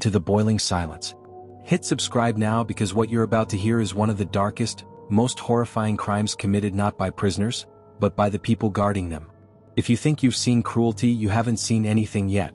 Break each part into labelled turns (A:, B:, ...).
A: into the boiling silence. Hit subscribe now because what you're about to hear is one of the darkest, most horrifying crimes committed not by prisoners, but by the people guarding them. If you think you've seen cruelty, you haven't seen anything yet.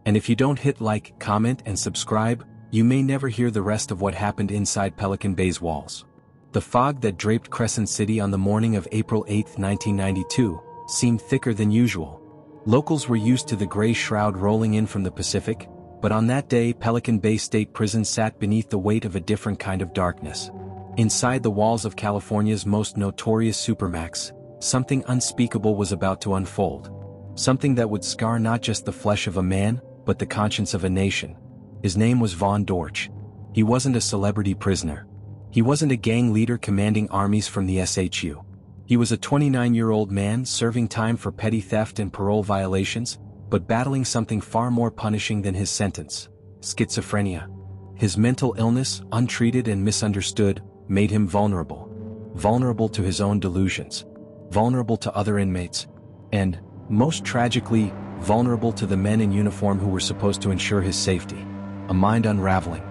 A: And if you don't hit like, comment, and subscribe, you may never hear the rest of what happened inside Pelican Bay's walls. The fog that draped Crescent City on the morning of April 8, 1992, seemed thicker than usual. Locals were used to the gray shroud rolling in from the Pacific, but on that day Pelican Bay State Prison sat beneath the weight of a different kind of darkness. Inside the walls of California's most notorious Supermax, something unspeakable was about to unfold. Something that would scar not just the flesh of a man, but the conscience of a nation. His name was Vaughn Dortch. He wasn't a celebrity prisoner. He wasn't a gang leader commanding armies from the SHU. He was a 29-year-old man serving time for petty theft and parole violations, but battling something far more punishing than his sentence: schizophrenia. His mental illness, untreated and misunderstood, made him vulnerable. Vulnerable to his own delusions. Vulnerable to other inmates. And, most tragically, vulnerable to the men in uniform who were supposed to ensure his safety. A mind unraveling.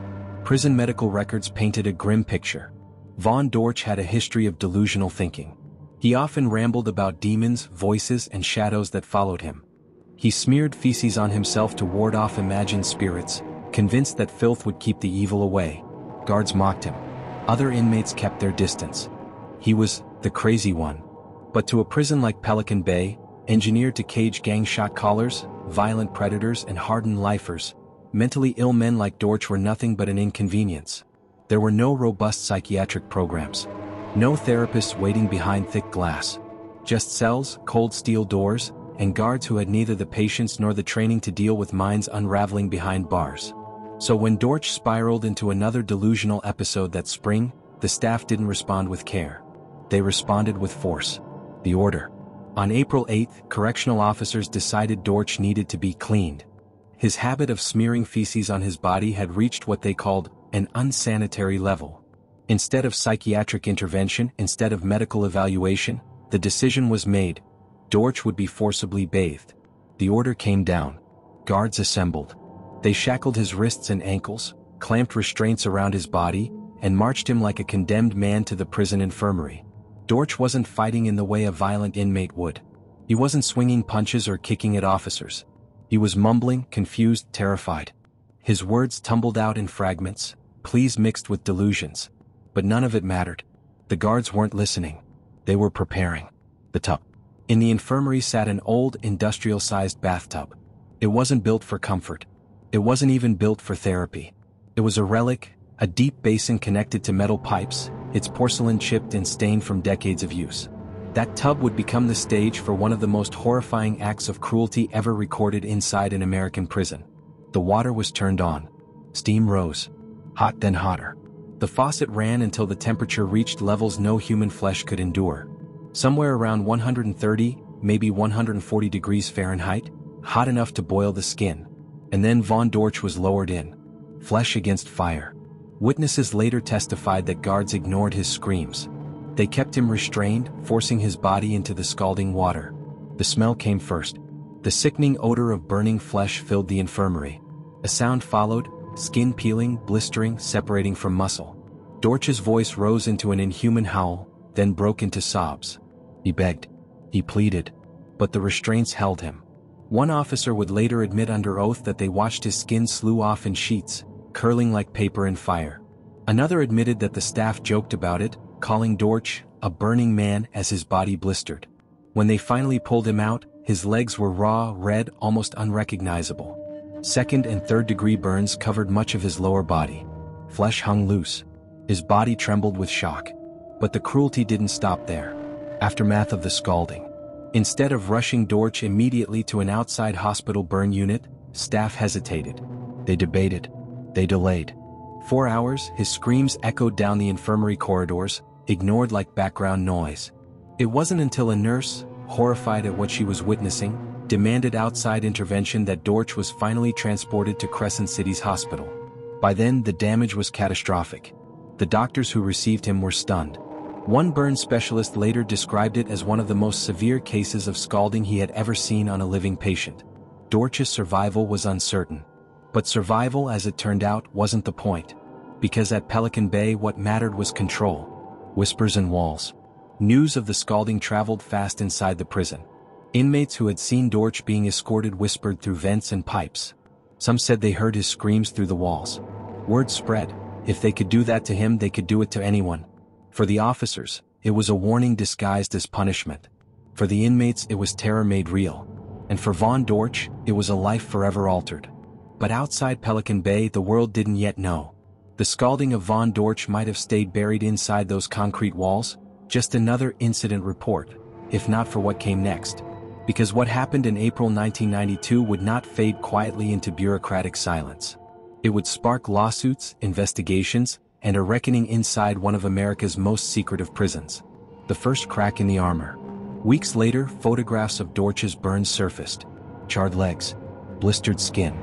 A: Prison medical records painted a grim picture. Vaughn Dortch had a history of delusional thinking. He often rambled about demons, voices, and shadows that followed him. He smeared feces on himself to ward off imagined spirits, convinced that filth would keep the evil away. Guards mocked him. Other inmates kept their distance. He was the crazy one. But to a prison like Pelican Bay, engineered to cage gang shot callers, violent predators, and hardened lifers, mentally ill men like Dortch were nothing but an inconvenience. There were no robust psychiatric programs. No therapists waiting behind thick glass. Just cells, cold steel doors, and guards who had neither the patience nor the training to deal with minds unraveling behind bars. So when Dortch spiraled into another delusional episode that spring, the staff didn't respond with care. They responded with force. The order. On April 8th, correctional officers decided Dortch needed to be cleaned. His habit of smearing feces on his body had reached what they called an unsanitary level. Instead of psychiatric intervention, instead of medical evaluation, the decision was made: Dortch would be forcibly bathed. The order came down. Guards assembled. They shackled his wrists and ankles, clamped restraints around his body, and marched him like a condemned man to the prison infirmary. Dortch wasn't fighting in the way a violent inmate would. He wasn't swinging punches or kicking at officers. He was mumbling, confused, terrified. His words tumbled out in fragments, pleas mixed with delusions. But none of it mattered. The guards weren't listening. They were preparing. The tub. In the infirmary sat an old, industrial-sized bathtub. It wasn't built for comfort. It wasn't even built for therapy. It was a relic, a deep basin connected to metal pipes, its porcelain chipped and stained from decades of use. That tub would become the stage for one of the most horrifying acts of cruelty ever recorded inside an American prison. The water was turned on. Steam rose. Hot then hotter. The faucet ran until the temperature reached levels no human flesh could endure. Somewhere around 130, maybe 140 degrees Fahrenheit, hot enough to boil the skin. And then Vaughn Dortch was lowered in. Flesh against fire. Witnesses later testified that guards ignored his screams. They kept him restrained, forcing his body into the scalding water. The smell came first. The sickening odor of burning flesh filled the infirmary. A sound followed, skin peeling, blistering, separating from muscle. Dortch's voice rose into an inhuman howl, then broke into sobs. He begged. He pleaded. But the restraints held him. One officer would later admit under oath that they watched his skin slew off in sheets, curling like paper in fire. Another admitted that the staff joked about it, calling Dortch a burning man as his body blistered. When they finally pulled him out, his legs were raw, red, almost unrecognizable. Second and third degree burns covered much of his lower body. Flesh hung loose. His body trembled with shock. But the cruelty didn't stop there. Aftermath of the scalding. Instead of rushing Dortch immediately to an outside hospital burn unit, staff hesitated. They debated. They delayed. 4 hours, his screams echoed down the infirmary corridors, ignored like background noise. It wasn't until a nurse, horrified at what she was witnessing, demanded outside intervention that Dortch was finally transported to Crescent City's hospital. By then, the damage was catastrophic. The doctors who received him were stunned. One burn specialist later described it as one of the most severe cases of scalding he had ever seen on a living patient. Dortch's survival was uncertain. But survival, as it turned out, wasn't the point. Because at Pelican Bay what mattered was control. Whispers and walls. News of the scalding traveled fast inside the prison. Inmates who had seen Dortch being escorted whispered through vents and pipes. Some said they heard his screams through the walls. Word spread. If they could do that to him, they could do it to anyone. For the officers, it was a warning disguised as punishment. For the inmates, it was terror made real. And for Vaughn Dortch, it was a life forever altered. But outside Pelican Bay, the world didn't yet know. The scalding of Vaughn Dortch might have stayed buried inside those concrete walls, just another incident report, if not for what came next. Because what happened in April 1992 would not fade quietly into bureaucratic silence. It would spark lawsuits, investigations, and a reckoning inside one of America's most secretive prisons. The first crack in the armor. Weeks later, photographs of Dortch's burns surfaced. Charred legs, blistered skin.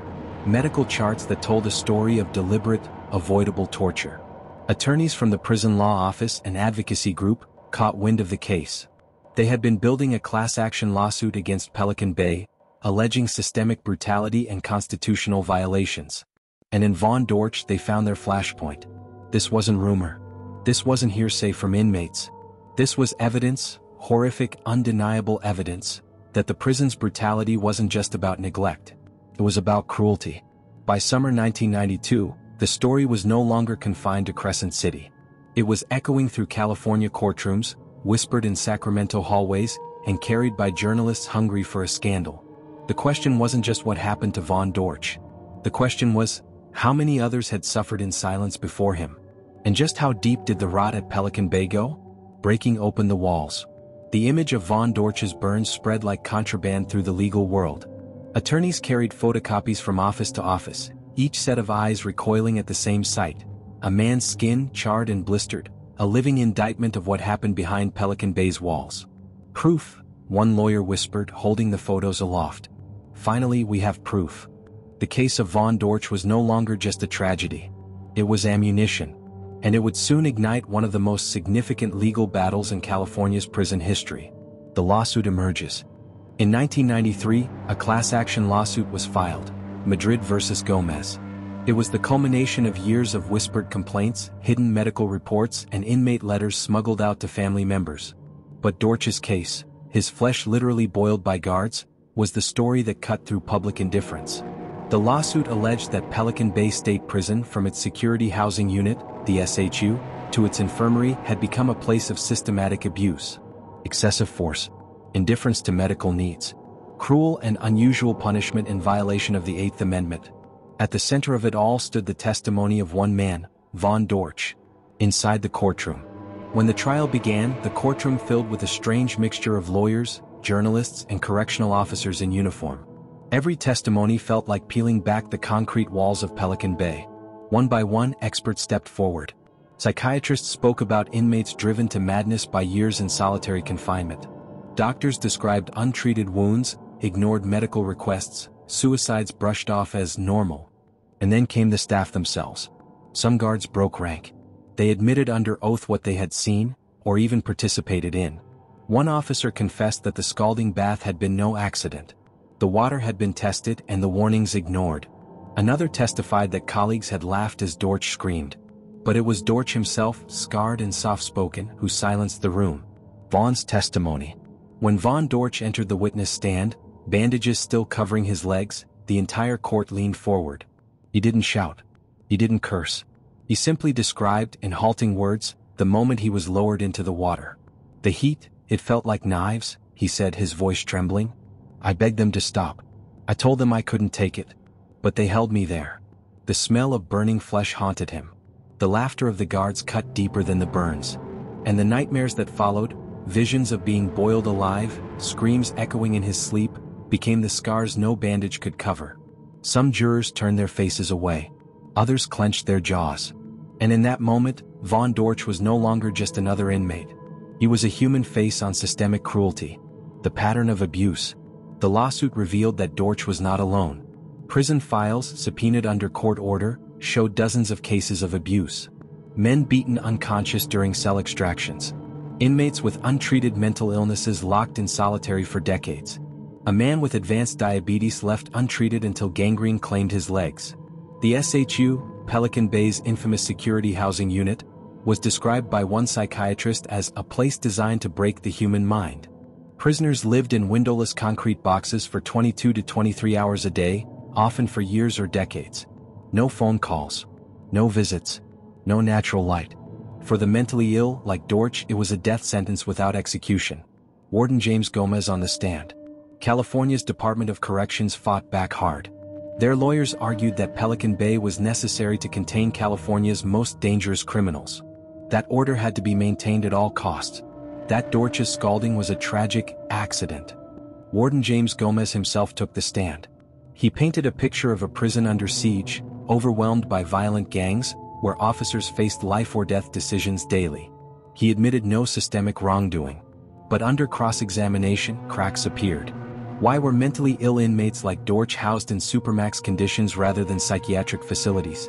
A: Medical charts that told a story of deliberate, avoidable torture. Attorneys from the prison law office and advocacy group caught wind of the case. They had been building a class-action lawsuit against Pelican Bay, alleging systemic brutality and constitutional violations. And in Vaughn Dortch they found their flashpoint. This wasn't rumor. This wasn't hearsay from inmates. This was evidence, horrific, undeniable evidence, that the prison's brutality wasn't just about neglect. It was about cruelty. By summer 1992, the story was no longer confined to Crescent City. It was echoing through California courtrooms, whispered in Sacramento hallways, and carried by journalists hungry for a scandal. The question wasn't just what happened to Vaughn Dortch. The question was, how many others had suffered in silence before him? And just how deep did the rot at Pelican Bay go? Breaking open the walls. The image of Vaughn Dortch's burns spread like contraband through the legal world. Attorneys carried photocopies from office to office, each set of eyes recoiling at the same sight. A man's skin, charred and blistered, a living indictment of what happened behind Pelican Bay's walls. Proof, one lawyer whispered, holding the photos aloft. Finally, we have proof. The case of Vaughn Dortch was no longer just a tragedy. It was ammunition. And it would soon ignite one of the most significant legal battles in California's prison history. The lawsuit emerges. In 1993, a class-action lawsuit was filed, Madrid versus Gomez. It was the culmination of years of whispered complaints, hidden medical reports, and inmate letters smuggled out to family members. But Dortch's case, his flesh literally boiled by guards, was the story that cut through public indifference. The lawsuit alleged that Pelican Bay State Prison, from its security housing unit, the SHU, to its infirmary, had become a place of systematic abuse. Excessive force, indifference to medical needs, cruel and unusual punishment in violation of the Eighth Amendment. At the center of it all stood the testimony of one man, Vaughn Dortch. Inside the courtroom. When the trial began, the courtroom filled with a strange mixture of lawyers, journalists, and correctional officers in uniform. Every testimony felt like peeling back the concrete walls of Pelican Bay. One by one, experts stepped forward. Psychiatrists spoke about inmates driven to madness by years in solitary confinement. Doctors described untreated wounds, ignored medical requests, suicides brushed off as normal. And then came the staff themselves. Some guards broke rank. They admitted under oath what they had seen, or even participated in. One officer confessed that the scalding bath had been no accident. The water had been tested and the warnings ignored. Another testified that colleagues had laughed as Dortch screamed. But it was Dortch himself, scarred and soft-spoken, who silenced the room. Vaughn's testimony. When Vaughn Dortch entered the witness stand, bandages still covering his legs, the entire court leaned forward. He didn't shout. He didn't curse. He simply described, in halting words, the moment he was lowered into the water. The heat, it felt like knives, he said, his voice trembling. I begged them to stop. I told them I couldn't take it. But they held me there. The smell of burning flesh haunted him. The laughter of the guards cut deeper than the burns. And the nightmares that followed, visions of being boiled alive, screams echoing in his sleep, became the scars no bandage could cover. Some jurors turned their faces away. Others clenched their jaws. And in that moment, Vaughn Dortch was no longer just another inmate. He was a human face on systemic cruelty. The pattern of abuse. The lawsuit revealed that Dortch was not alone. Prison files, subpoenaed under court order, showed dozens of cases of abuse. Men beaten unconscious during cell extractions. Inmates with untreated mental illnesses locked in solitary for decades. A man with advanced diabetes left untreated until gangrene claimed his legs. The SHU, Pelican Bay's infamous security housing unit, was described by one psychiatrist as a place designed to break the human mind. Prisoners lived in windowless concrete boxes for 22 to 23 hours a day, often for years or decades. No phone calls. No visits. No natural light. For the mentally ill, like Dortch, it was a death sentence without execution. Warden James Gomez on the stand. California's Department of Corrections fought back hard. Their lawyers argued that Pelican Bay was necessary to contain California's most dangerous criminals. That order had to be maintained at all costs. That Dortch's scalding was a tragic accident. Warden James Gomez himself took the stand. He painted a picture of a prison under siege, overwhelmed by violent gangs, where officers faced life or death decisions daily. He admitted no systemic wrongdoing. But under cross-examination, cracks appeared. Why were mentally ill inmates like Dortch housed in Supermax conditions rather than psychiatric facilities?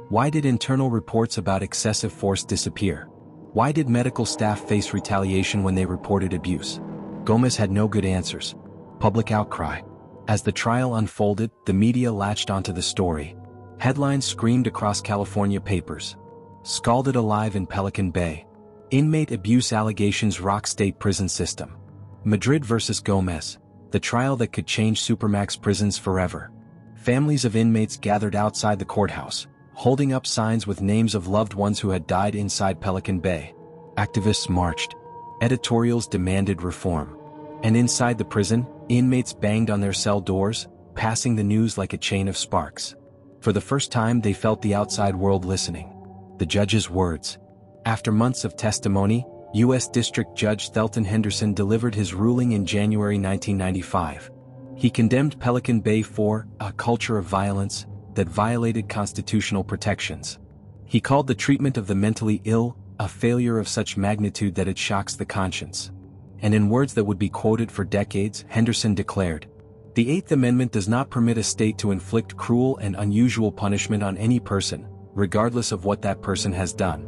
A: Why did internal reports about excessive force disappear? Why did medical staff face retaliation when they reported abuse? Gomez had no good answers. Public outcry. As the trial unfolded, the media latched onto the story. Headlines screamed across California papers. Scalded alive in Pelican Bay. Inmate abuse allegations rock state prison system. Madrid versus Gomez. The trial that could change Supermax prisons forever. Families of inmates gathered outside the courthouse, holding up signs with names of loved ones who had died inside Pelican Bay. Activists marched. Editorials demanded reform. And inside the prison, inmates banged on their cell doors, passing the news like a chain of sparks. For the first time they felt the outside world listening. The judge's words. After months of testimony, U.S. District Judge Thelton Henderson delivered his ruling in January 1995. He condemned Pelican Bay for a culture of violence that violated constitutional protections. He called the treatment of the mentally ill a failure of such magnitude that it shocks the conscience. And in words that would be quoted for decades, Henderson declared, "The Eighth Amendment does not permit a state to inflict cruel and unusual punishment on any person, regardless of what that person has done."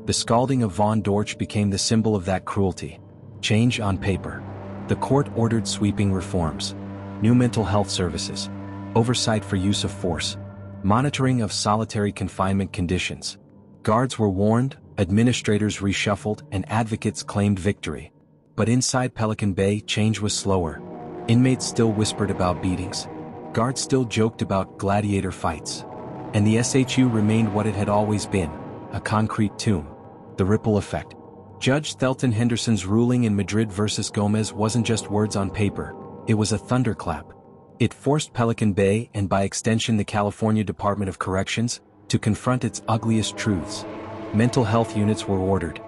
A: The scalding of Vaughn Dortch became the symbol of that cruelty. Change on paper. The court ordered sweeping reforms. New mental health services. Oversight for use of force. Monitoring of solitary confinement conditions. Guards were warned, administrators reshuffled, and advocates claimed victory. But inside Pelican Bay, change was slower. Inmates still whispered about beatings. Guards still joked about gladiator fights. And the SHU remained what it had always been, a concrete tomb. The ripple effect. Judge Thelton Henderson's ruling in Madrid versus Gomez wasn't just words on paper, it was a thunderclap. It forced Pelican Bay, and by extension the California Department of Corrections, to confront its ugliest truths. Mental health units were ordered.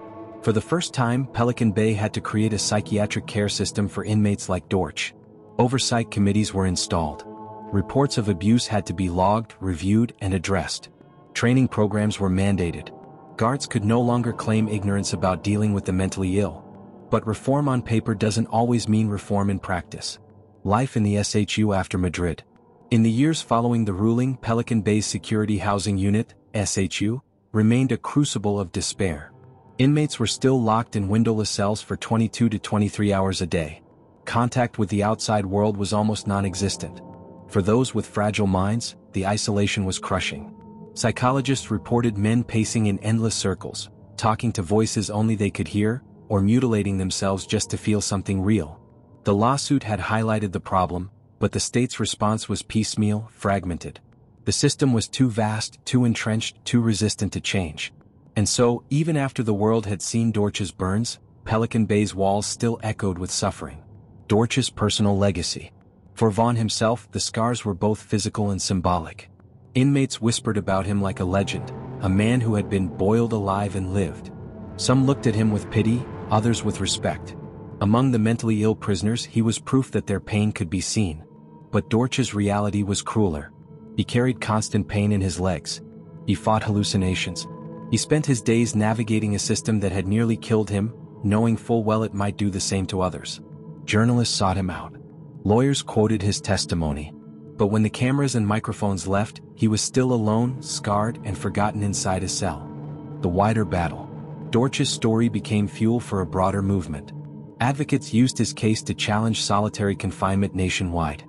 A: For the first time, Pelican Bay had to create a psychiatric care system for inmates like Dortch. Oversight committees were installed. Reports of abuse had to be logged, reviewed, and addressed. Training programs were mandated. Guards could no longer claim ignorance about dealing with the mentally ill. But reform on paper doesn't always mean reform in practice. Life in the SHU after Madrid. In the years following the ruling, Pelican Bay's Security Housing Unit, SHU, remained a crucible of despair. Inmates were still locked in windowless cells for 22 to 23 hours a day. Contact with the outside world was almost non-existent. For those with fragile minds, the isolation was crushing. Psychologists reported men pacing in endless circles, talking to voices only they could hear, or mutilating themselves just to feel something real. The lawsuit had highlighted the problem, but the state's response was piecemeal, fragmented. The system was too vast, too entrenched, too resistant to change. And so, even after the world had seen Dortch's burns, Pelican Bay's walls still echoed with suffering. Dortch's personal legacy. For Vaughn himself, the scars were both physical and symbolic. Inmates whispered about him like a legend, a man who had been boiled alive and lived. Some looked at him with pity, others with respect. Among the mentally ill prisoners, he was proof that their pain could be seen. But Dortch's reality was crueler. He carried constant pain in his legs. He fought hallucinations. He spent his days navigating a system that had nearly killed him, knowing full well it might do the same to others. Journalists sought him out. Lawyers quoted his testimony. But when the cameras and microphones left, he was still alone, scarred, and forgotten inside his cell. The wider battle. Dortch's story became fuel for a broader movement. Advocates used his case to challenge solitary confinement nationwide.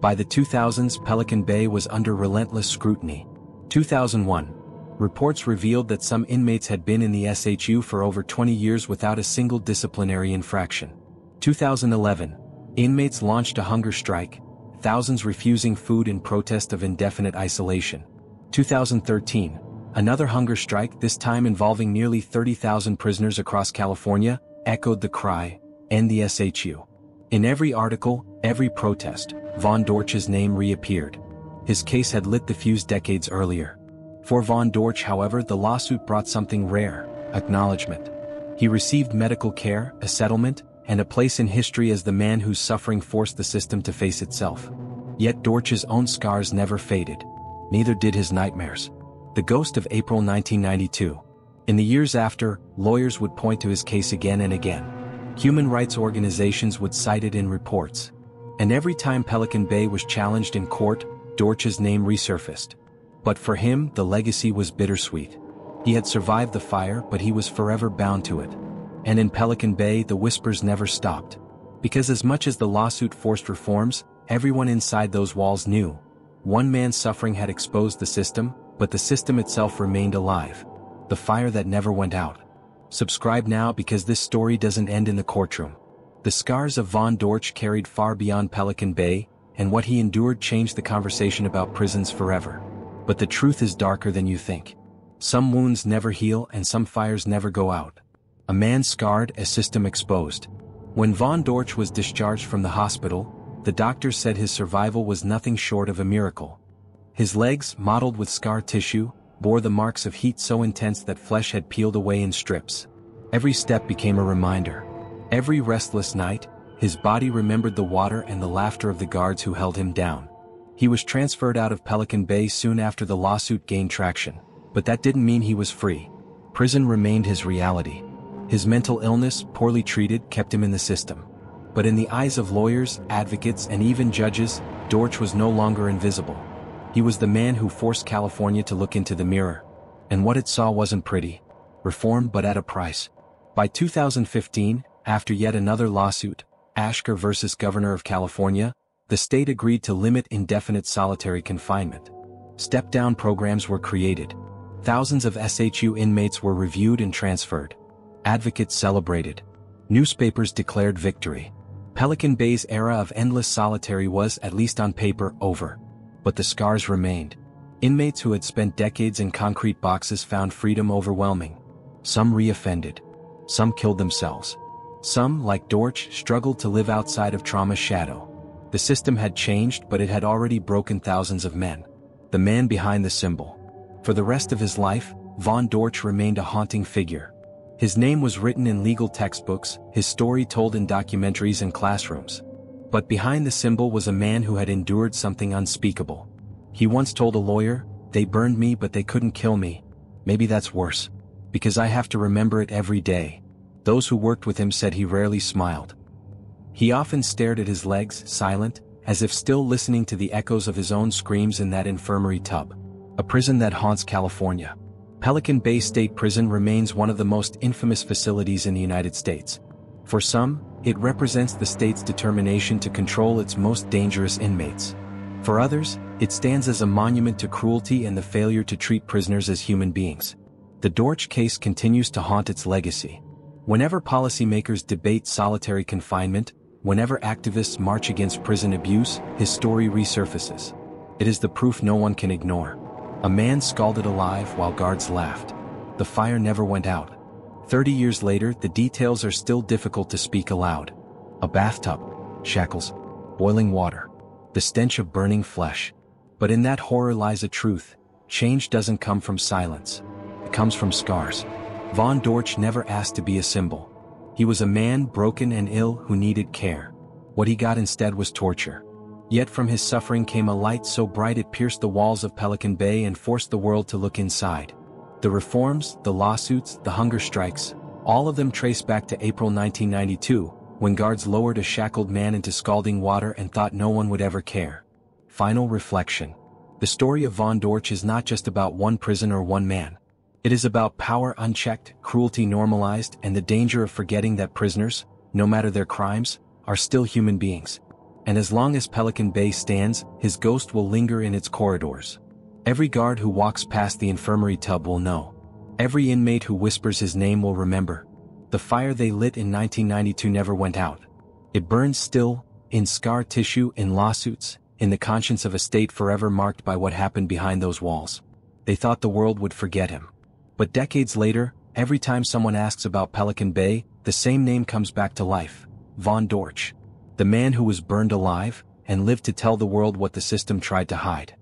A: By the 2000s, Pelican Bay was under relentless scrutiny. 2001. Reports revealed that some inmates had been in the SHU for over 20 years without a single disciplinary infraction. 2011. Inmates launched a hunger strike, thousands refusing food in protest of indefinite isolation. 2013. Another hunger strike, this time involving nearly 30,000 prisoners across California, echoed the cry, "End the SHU." In every article, every protest, Vaughn Dortch's name reappeared. His case had lit the fuse decades earlier. For Vaughn Dortch, however, the lawsuit brought something rare: acknowledgement. He received medical care, a settlement, and a place in history as the man whose suffering forced the system to face itself. Yet Dortch's own scars never faded. Neither did his nightmares. The ghost of April 1992. In the years after, lawyers would point to his case again and again. Human rights organizations would cite it in reports. And every time Pelican Bay was challenged in court, Dortch's name resurfaced. But for him, the legacy was bittersweet. He had survived the fire, but he was forever bound to it. And in Pelican Bay, the whispers never stopped. Because as much as the lawsuit forced reforms, everyone inside those walls knew. One man's suffering had exposed the system, but the system itself remained alive. The fire that never went out. Subscribe now, because this story doesn't end in the courtroom. The scars of Vaughn Dortch carried far beyond Pelican Bay, and what he endured changed the conversation about prisons forever. But the truth is darker than you think. Some wounds never heal and some fires never go out. A man scarred, a system exposed. When Vaughn Dortch was discharged from the hospital, the doctors said his survival was nothing short of a miracle. His legs, mottled with scar tissue, bore the marks of heat so intense that flesh had peeled away in strips. Every step became a reminder. Every restless night, his body remembered the water and the laughter of the guards who held him down. He was transferred out of Pelican Bay soon after the lawsuit gained traction, but that didn't mean he was free. Prison remained his reality. His mental illness, poorly treated, kept him in the system. But in the eyes of lawyers, advocates, and even judges, Dortch was no longer invisible. He was the man who forced California to look into the mirror. And what it saw wasn't pretty. Reform, but at a price. By 2015, after yet another lawsuit, Ashker versus Governor of California, the state agreed to limit indefinite solitary confinement. Step-down programs were created. Thousands of SHU inmates were reviewed and transferred. Advocates celebrated. Newspapers declared victory. Pelican Bay's era of endless solitary was, at least on paper, over. But the scars remained. Inmates who had spent decades in concrete boxes found freedom overwhelming. Some reoffended. Some killed themselves. Some, like Dortch, struggled to live outside of trauma's shadow. The system had changed, but it had already broken thousands of men. The man behind the symbol. For the rest of his life, Vaughn Dortch remained a haunting figure. His name was written in legal textbooks, his story told in documentaries and classrooms. But behind the symbol was a man who had endured something unspeakable. He once told a lawyer, "They burned me but they couldn't kill me. Maybe that's worse. Because I have to remember it every day." Those who worked with him said he rarely smiled. He often stared at his legs, silent, as if still listening to the echoes of his own screams in that infirmary tub. A prison that haunts California. Pelican Bay State Prison remains one of the most infamous facilities in the United States. For some, it represents the state's determination to control its most dangerous inmates. For others, it stands as a monument to cruelty and the failure to treat prisoners as human beings. The Dortch case continues to haunt its legacy. Whenever policymakers debate solitary confinement, whenever activists march against prison abuse, his story resurfaces. It is the proof no one can ignore. A man scalded alive while guards laughed. The fire never went out. 30 years later, the details are still difficult to speak aloud. A bathtub, shackles, boiling water, the stench of burning flesh. But in that horror lies a truth. Change doesn't come from silence. It comes from scars. Vaughn Dortch never asked to be a symbol. He was a man broken and ill who needed care. What he got instead was torture. Yet from his suffering came a light so bright it pierced the walls of Pelican Bay and forced the world to look inside. The reforms, the lawsuits, the hunger strikes, all of them trace back to April 1992, when guards lowered a shackled man into scalding water and thought no one would ever care. Final reflection. The story of Vaughn Dortch is not just about one prison or one man. It is about power unchecked, cruelty normalized, and the danger of forgetting that prisoners, no matter their crimes, are still human beings. And as long as Pelican Bay stands, his ghost will linger in its corridors. Every guard who walks past the infirmary tub will know. Every inmate who whispers his name will remember. The fire they lit in 1992 never went out. It burns still, in scar tissue, in lawsuits, in the conscience of a state forever marked by what happened behind those walls. They thought the world would forget him. But decades later, every time someone asks about Pelican Bay, the same name comes back to life: Vaughn Dortch. The man who was burned alive, and lived to tell the world what the system tried to hide.